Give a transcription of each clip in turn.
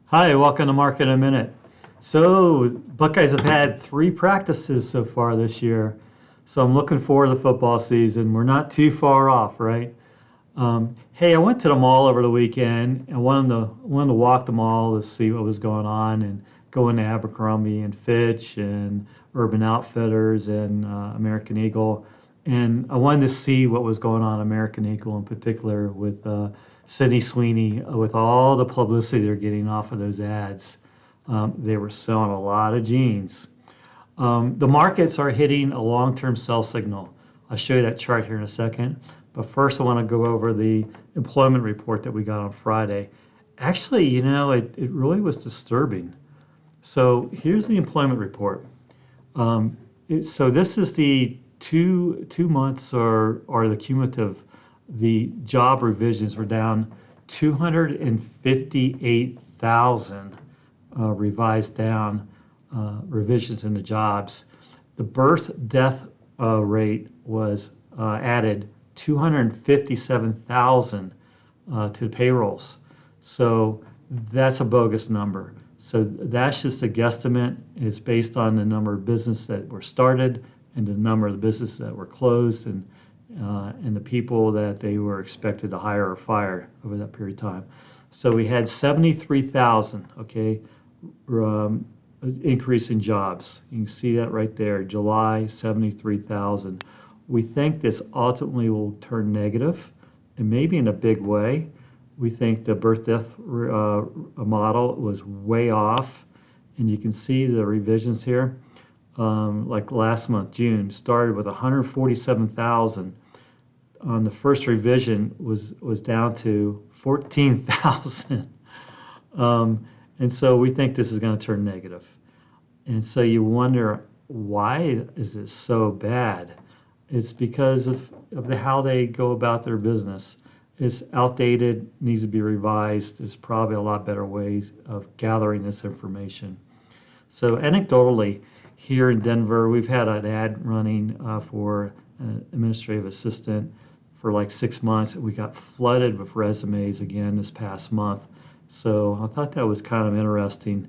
Hi, welcome to Market in a Minute. So, Buckeyes have had three practices so far this year. So, I'm looking forward to the football season. We're not too far off, right? Hey, I went to the mall over the weekend and wanted to walk the mall to see what was going on and go into Abercrombie and Fitch and Urban Outfitters and American Eagle. And I wanted to see what was going on American Eagle in particular with Sydney Sweeney, with all the publicity they're getting off of those ads. They were selling a lot of jeans. The markets are hitting a long-term sell signal. I'll show you that chart here in a second. But first, I want to go over the employment report that we got on Friday. Actually, it really was disturbing. So here's the employment report. So this is the two months or the cumulative. The job revisions were down 258,000 revised down revisions in the jobs. The birth death rate was added 257,000 to the payrolls. So that's a bogus number. So that's just a guesstimate. It's based on the number of businesses that were started and the number of the businesses that were closed and the people that they were expected to hire or fire over that period of time. So we had 73,000, okay, increase in jobs. You can see that right there, July, 73,000. We think this ultimately will turn negative, and maybe in a big way. We think the birth death model was way off, and you can see the revisions here. Like last month, June, started with 147,000. On the first revision was down to 14,000. And so we think this is going to turn negative. And so you wonder, why is this so bad? It's because of how they go about their business. It's outdated, needs to be revised. There's probably a lot better ways of gathering this information. So anecdotally, here in Denver, we've had an ad running for an administrative assistant for like 6 months. We got flooded with resumes again this past month. So I thought that was kind of interesting.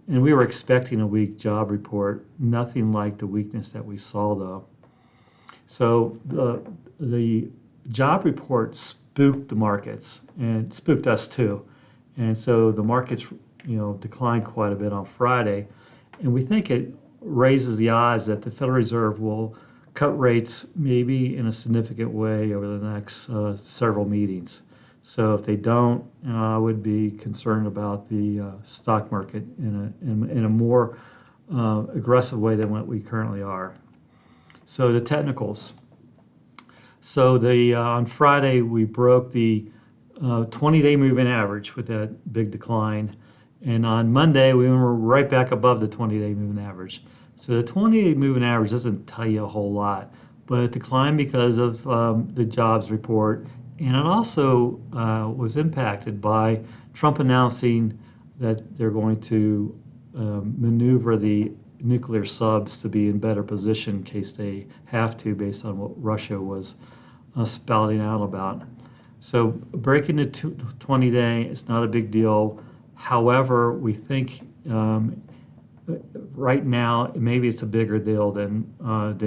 And we were expecting a weak job report, nothing like the weakness that we saw though. So the job report spooked the markets and spooked us too. And so the markets, declined quite a bit on Friday. And we think it raises the odds that the Federal Reserve will cut rates maybe in a significant way over the next several meetings. So if they don't, I would be concerned about the stock market in a more aggressive way than what we currently are. So the technicals. So on Friday we broke the 20-day moving average with that big decline, and on Monday we were right back above the 20-day moving average. So the 20-day moving average doesn't tell you a whole lot, but it declined because of the jobs report. And it also was impacted by Trump announcing that they're going to maneuver the nuclear subs to be in better position in case they have to, based on what Russia was spouting out about. So breaking the 20-day is not a big deal. However, we think right now maybe it's a bigger deal than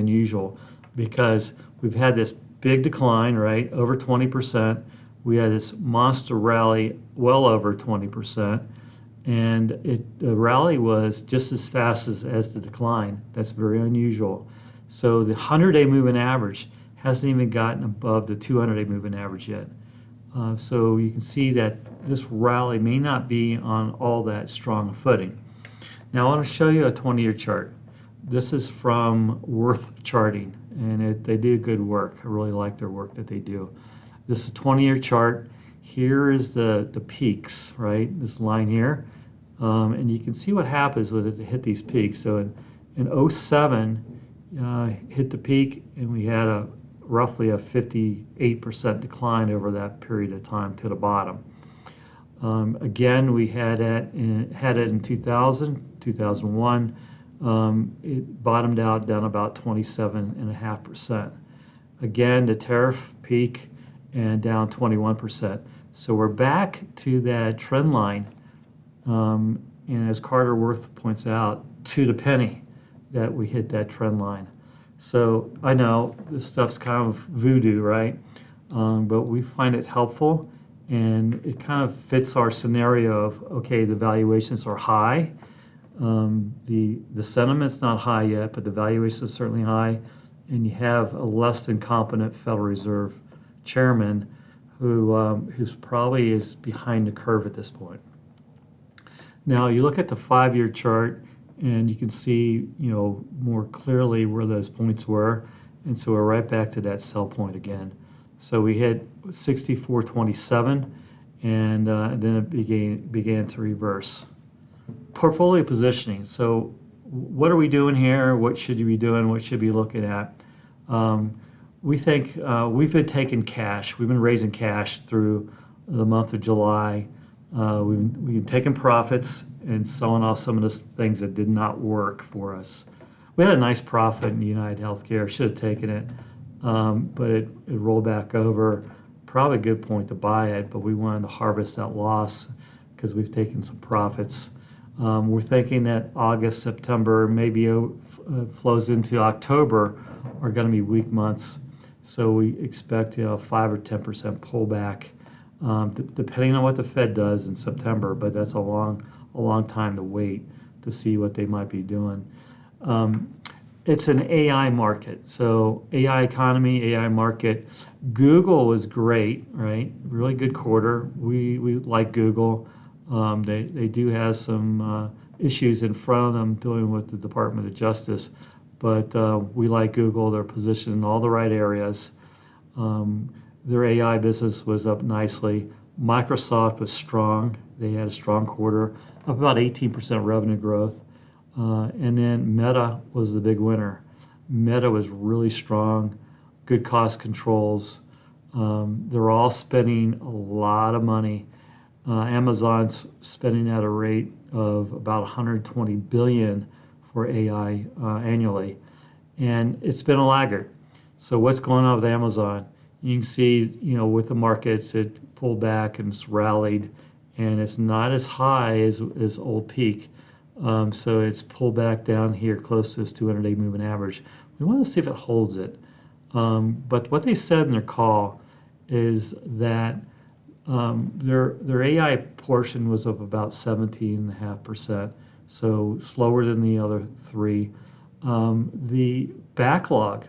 usual, because we've had this big decline, right, over 20%. We had this monster rally well over 20%, and the rally was just as fast as the decline. That's very unusual. So the 100-day moving average hasn't even gotten above the 200-day moving average yet. So you can see that this rally may not be on all that strong a footing. Now I want to show you a 20-year chart. This is from Worth Charting, and they do good work. I really like their work that they do. This is a 20-year chart. Here is the peaks, right? This line here. And you can see what happens when it hit these peaks. So in 07, hit the peak, and we had roughly a 58% decline over that period of time to the bottom. Again, we had it in 2000, 2001. It bottomed out down about 27.5%. Again, the tariff peak and down 21%. So we're back to that trend line And as Carter Worth points out, to the penny that we hit that trend line. So I know this stuff's kind of voodoo, right? But we find it helpful, and it kind of fits our scenario of, okay, the valuations are high. The sentiment's not high yet, but the valuation is certainly high, and you have a less than competent Federal Reserve chairman who's probably is behind the curve at this point. Now you look at the 5-year chart, and you can see, more clearly where those points were, and so we're right back to that sell point again. So we hit 64.27, and then it began to reverse. Portfolio positioning. So what are we doing here? What should you be doing? What should you be looking at? We think we've been taking cash. We've been raising cash through the month of July. We've been taking profits and selling off some of the things that did not work for us. We had a nice profit in United Healthcare. Should have taken it, but it rolled back over. Probably a good point to buy it, but we wanted to harvest that loss because we've taken some profits. We're thinking that August, September, maybe flows into October are going to be weak months. So we expect 5 or 10% pullback, depending on what the Fed does in September. But that's a long time to wait to see what they might be doing. It's an AI market, so AI economy, AI market. Google was great, right? Really good quarter. We like Google. They do have some issues in front of them dealing with the Department of Justice, but we like Google. They're positioned in all the right areas. Their AI business was up nicely. Microsoft was strong. They had a strong quarter, up about 18% revenue growth. And then Meta was the big winner. Meta was really strong, good cost controls. They're all spending a lot of money. Amazon's spending at a rate of about 120 billion for AI annually, and it's been a laggard. So what's going on with Amazon? You can see, with the markets, it pulled back and it's rallied, and it's not as high as old peak. So it's pulled back down here close to this 200-day moving average. We want to see if it holds it. But what they said in their call is that their AI portion was up about 17.5%, so slower than the other three. The backlog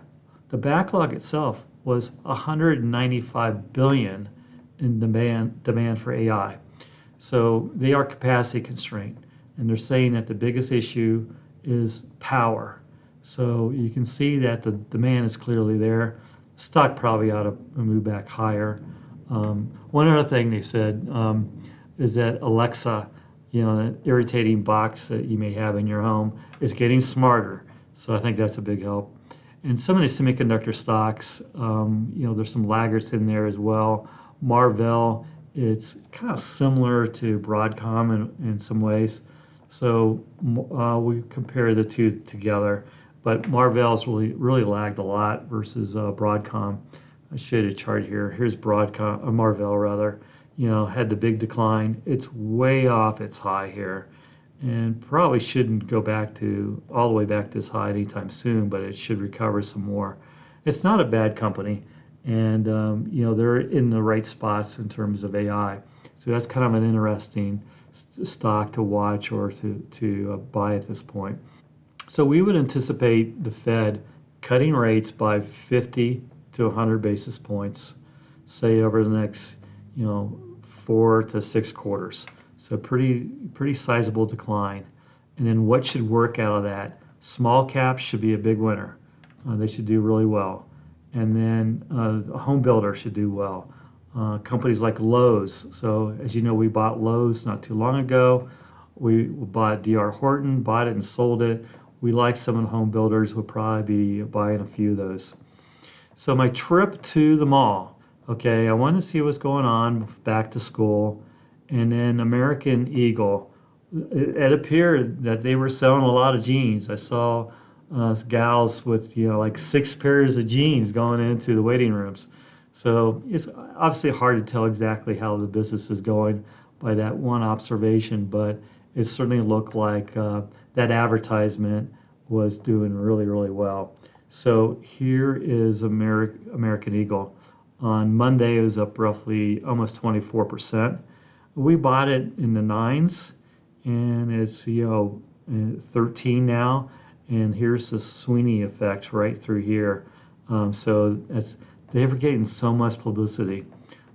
itself was 195 billion in demand for AI. So they are capacity constrained, and they're saying that the biggest issue is power. So you can see that the demand is clearly there. Stock probably ought to move back higher. One other thing they said is that Alexa, an irritating box that you may have in your home, is getting smarter. So I think that's a big help. And some of the semiconductor stocks, there's some laggards in there as well. Marvell, it's kind of similar to Broadcom in some ways. So we compare the two together. But Marvell's really lagged a lot versus Broadcom. I showed a chart here. Here's Marvell rather. Had the big decline. It's way off its high here, and probably shouldn't go all the way back to this high anytime soon. But it should recover some more. It's not a bad company, and they're in the right spots in terms of AI. So that's kind of an interesting stock to watch or to buy at this point. So we would anticipate the Fed cutting rates by 50 to 100 basis points, say over the next, 4 to 6 quarters. So pretty sizable decline. And then what should work out of that? Small caps should be a big winner. They should do really well. And then a home builder should do well. Companies like Lowe's. So as you know, we bought Lowe's not too long ago. We bought D.R. Horton, bought it and sold it. We like some of the home builders. We'll probably be buying a few of those. So my trip to the mall, okay, I wanted to see what's going on back to school. And then American Eagle, it appeared that they were selling a lot of jeans. I saw gals with, like 6 pairs of jeans going into the waiting rooms. So it's obviously hard to tell exactly how the business is going. by that one observation, but it certainly looked like that advertisement was doing really, really well. So here is American Eagle. On Monday, it was up roughly almost 24%. We bought it in the nines, and it's 13 now. And here's the Sweeney effect right through here. So they were getting so much publicity.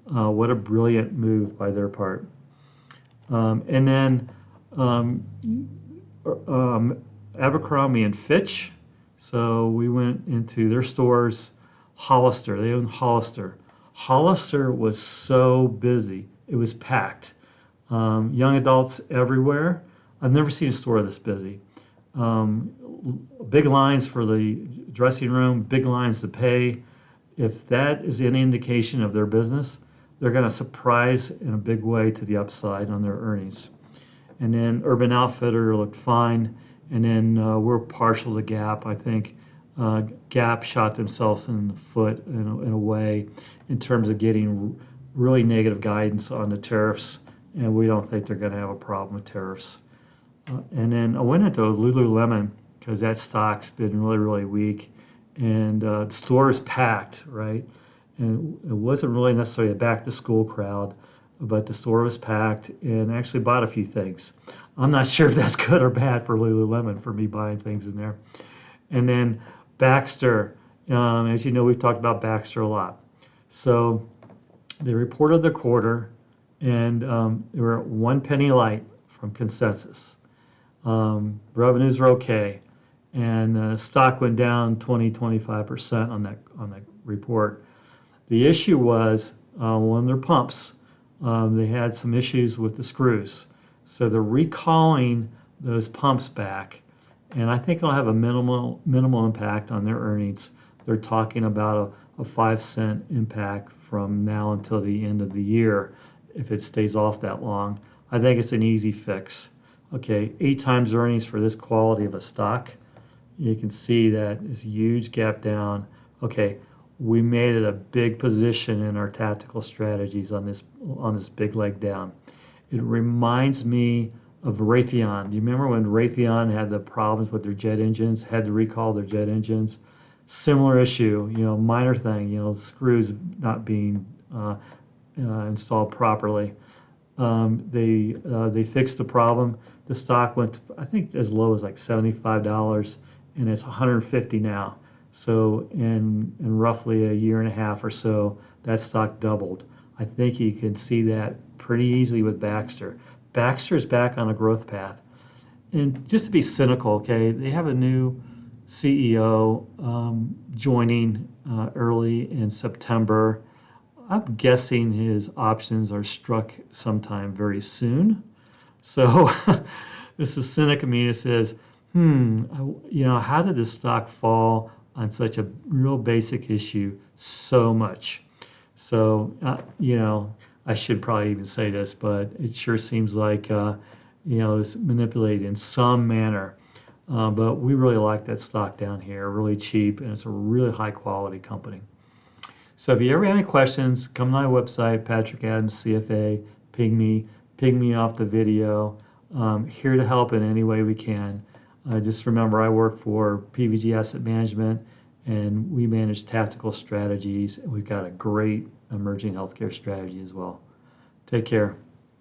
What a brilliant move by their part. And then Abercrombie and Fitch. So we went into their stores. Hollister, they own Hollister. Hollister was so busy. It was packed. Young adults everywhere. I've never seen a store this busy. Big lines for the dressing room, big lines to pay. If that is any indication of their business, they're going to surprise in a big way to the upside on their earnings. And then Urban Outfitter looked fine. And then we're partial to Gap. I think Gap shot themselves in the foot in a way in terms of getting really negative guidance on the tariffs. And we don't think they're going to have a problem with tariffs. And then I went into Lululemon because that stock's been really, really weak. And the store is packed, right? And it wasn't really necessarily a back-to-school crowd, but the store was packed, and I actually bought a few things. I'm not sure if that's good or bad for Lululemon, for me buying things in there. And then Baxter, as you know, we've talked about Baxter a lot. So they reported the quarter, and they were 1 penny light from consensus. Revenues were okay, and stock went down 25% on that report. The issue was one of their pumps. They had some issues with the screws, so they're recalling those pumps back, and I think it'll have a minimal impact on their earnings. They're talking about a 5-cent impact from now until the end of the year if it stays off that long. I think it's an easy fix. Okay, 8 times earnings for this quality of a stock. You can see that it's a huge gap down. Okay, we made it a big position in our tactical strategies on this big leg down. It reminds me of Raytheon. Do you remember when Raytheon had the problems with their jet engines, had to recall their jet engines? Similar issue, minor thing, screws not being installed properly. They fixed the problem. The stock went, I think, as low as like $75, and it's $150 now. So in roughly a year and a half or so, that stock doubled. I think you can see that pretty easily with Baxter. Baxter's back on a growth path. And just to be cynical, okay, they have a new CEO joining early in September. I'm guessing his options are struck sometime very soon. So this is cynic of me that says, how did this stock fall on such a real basic issue so much? So, I should probably even say this, but it sure seems like, it's manipulated in some manner. But we really like that stock down here, really cheap, and it's a really high quality company. So if you ever have any questions, come to my website, Patrick Adams CFA, ping me off the video. Here to help in any way we can. Just remember, I work for PVG Asset Management, and we manage tactical strategies. And we've got a great emerging healthcare strategy as well. Take care.